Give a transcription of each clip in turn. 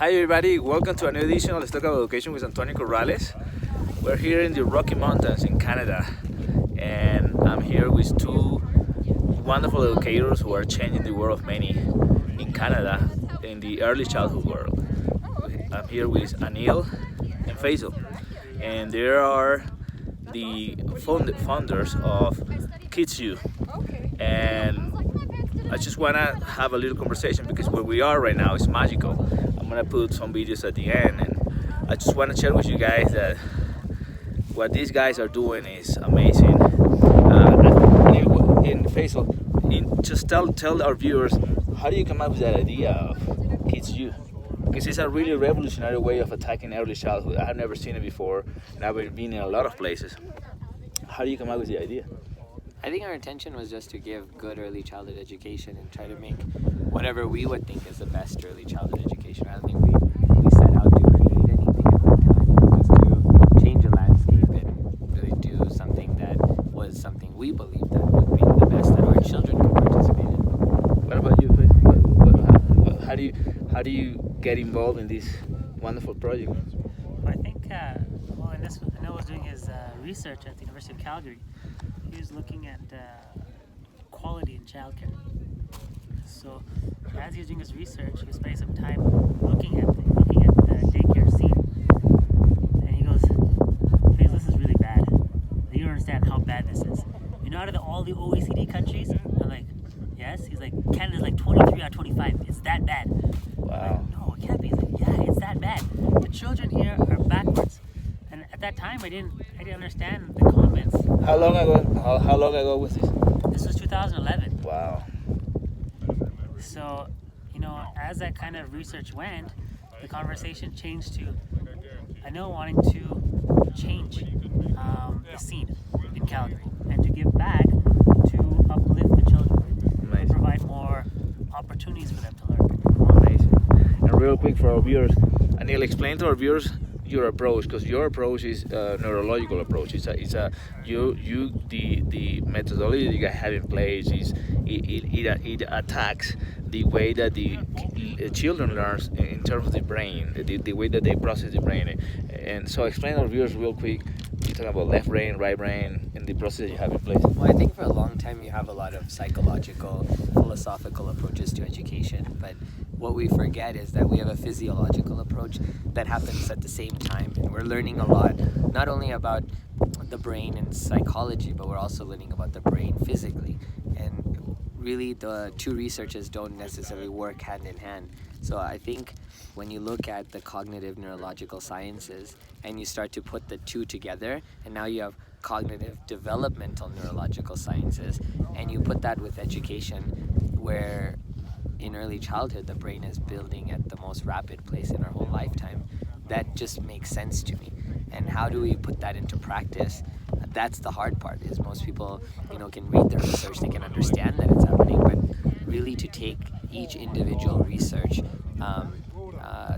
Hi everybody, welcome to a new edition of Let's Talk About Education with Antonio Corrales. We're here in the Rocky Mountains in Canada, and I'm here with two wonderful educators who are changing the world of many in Canada in the early childhood world. I'm here with Anil and Faisal, and they are the founders of Kids U. And I just want to have a little conversation because where we are right now is magical. I'm going to put some videos at the end, and I just want to share with you guys that what these guys are doing is amazing. In Faisal, just tell our viewers, how do you come up with that idea of Kids U? Because it's a really revolutionary way of attacking early childhood. I have never seen it before, and I've been in a lot of places. How do you come up with the idea? I think our intention was just to give good early childhood education and try to make whatever we would think is the best early childhood education. I don't think we set out to create anything at that time. It was to change a landscape and really do something that was something we believed that would be the best that our children could participate in. What about you? How do you get involved in this wonderful project? Well, I think Anil was doing his research at the University of Calgary. He was looking at quality in childcare. So as he was doing his research, he was spending some time looking at the daycare scene, and he goes, "Hey, this is really bad. You don't understand how bad this is. You know, out of all the OECD countries," I'm like, "Yes." He's like, "Canada's like 23 out of 25. It's that bad." Wow. I'm like, "No, it can't be." He's like, "Yeah, it's that bad. The children here are backwards." And at that time, I didn't understand the comments. How long ago was this? This was 2011. Wow. So, as that kind of research went, the conversation changed to Anil wanting to change the scene in Calgary and to give back to uplift the children. Amazing. And provide more opportunities for them to learn. Amazing. And real quick for our viewers, Anil, explain to our viewers your approach, because your approach is a neurological approach. The methodology you guys have in place is it attacks the way that the children learn in terms of the brain, the way that they process the brain. And so explain to our viewers real quick. You talk about left brain, right brain, and the process you have in place. Well, I think for a long time you have a lot of psychological, philosophical approaches to education, but what we forget is that we have a physiological approach that happens at the same time, and we're learning a lot, not only about the brain and psychology, but we're also learning about the brain physically. And really the two researches don't necessarily work hand in hand. So I think when you look at the cognitive neurological sciences and you start to put the two together, and now you have cognitive developmental neurological sciences, and you put that with education, where in early childhood the brain is building at the most rapid place in our whole lifetime, that just makes sense to me. And how do we put that into practice? That's the hard part, is most people can read the research, they can understand that it's happening, but really to take each individual research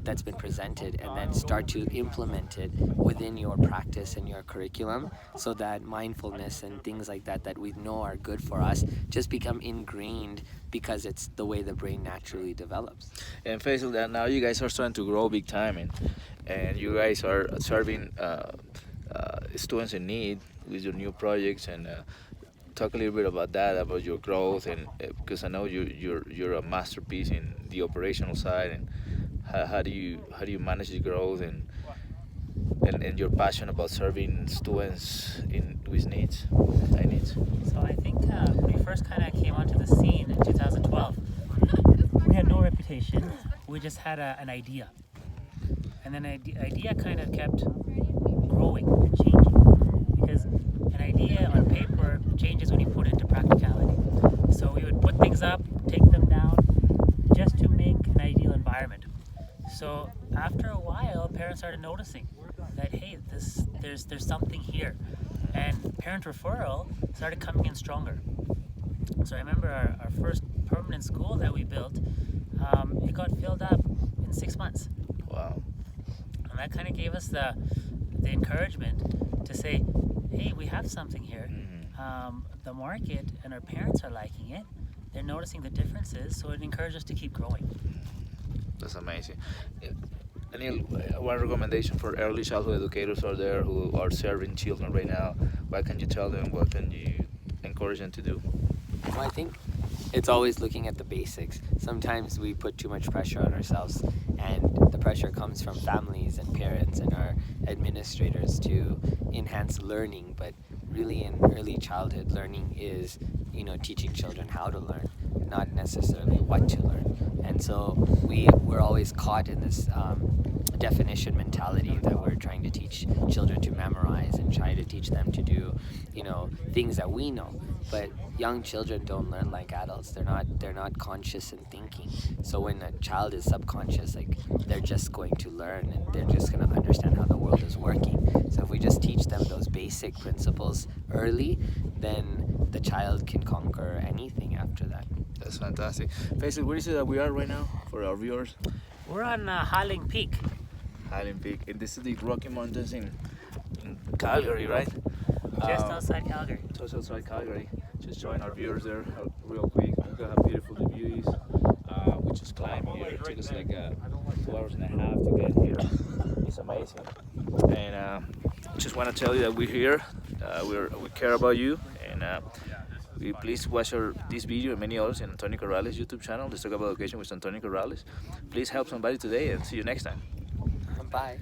that's been presented and then start to implement it within your practice and your curriculum, so that mindfulness and things like that we know are good for us just become ingrained because it's the way the brain naturally develops. And Faisal, now you guys are starting to grow big time, and you guys are serving students in need with your new projects, and talk a little bit about that, about your growth, and because I know you're a masterpiece in the operational side, and how do you manage the growth and your passion about serving students with needs, high needs. So I think when we first kind of came onto the scene in 2012, we had no reputation. We just had an idea, and then the idea kind of kept growing and changing, because an idea on paper changes when you put it into practicality. So we would put things up, take them down, just to make an ideal environment. So after a while, parents started noticing that, hey, there's something here, and parent referral started coming in stronger. So I remember our first permanent school that we built, it got filled up in 6 months. Wow. And that kind of gave us the encouragement to say, hey, we have something here. The market and our parents are liking it. They're noticing the differences, so it encouraged us to keep growing. That's amazing. Anil, one recommendation for early childhood educators out there who are serving children right now? What can you tell them? What can you encourage them to do? Well, I think it's always looking at the basics. Sometimes we put too much pressure on ourselves, and the pressure comes from families and parents and our administrators to enhance learning. But really, in early childhood, learning is, teaching children how to learn, not necessarily what to learn. And so we're always caught in this definition mentality that we're trying to teach children to memorize and try to teach them to do, things that we know. But young children don't learn like adults. They're not conscious in thinking. So when a child is subconscious, like, they're just going to learn and they're just going to understand how the world is working. So if we just teach them those basic principles early, then the child can conquer anything after that. That's fantastic. Faisal, where is it that we are right now for our viewers? We're on Ha Ling Peak. Ha Ling Peak. And this is the Rocky Mountains in Calgary, right? Just outside Calgary. Just outside Calgary. Just join our viewers there real quick. Look at how beautiful the view is. We just climbed here. It took us like 2 hours and a half to get here. It's amazing. And just want to tell you that we're here. We care about you. And we please watch this video and many others in Antonio Corrales YouTube channel. Let's talk about education with Antonio Corrales. Please help somebody today and see you next time. Bye.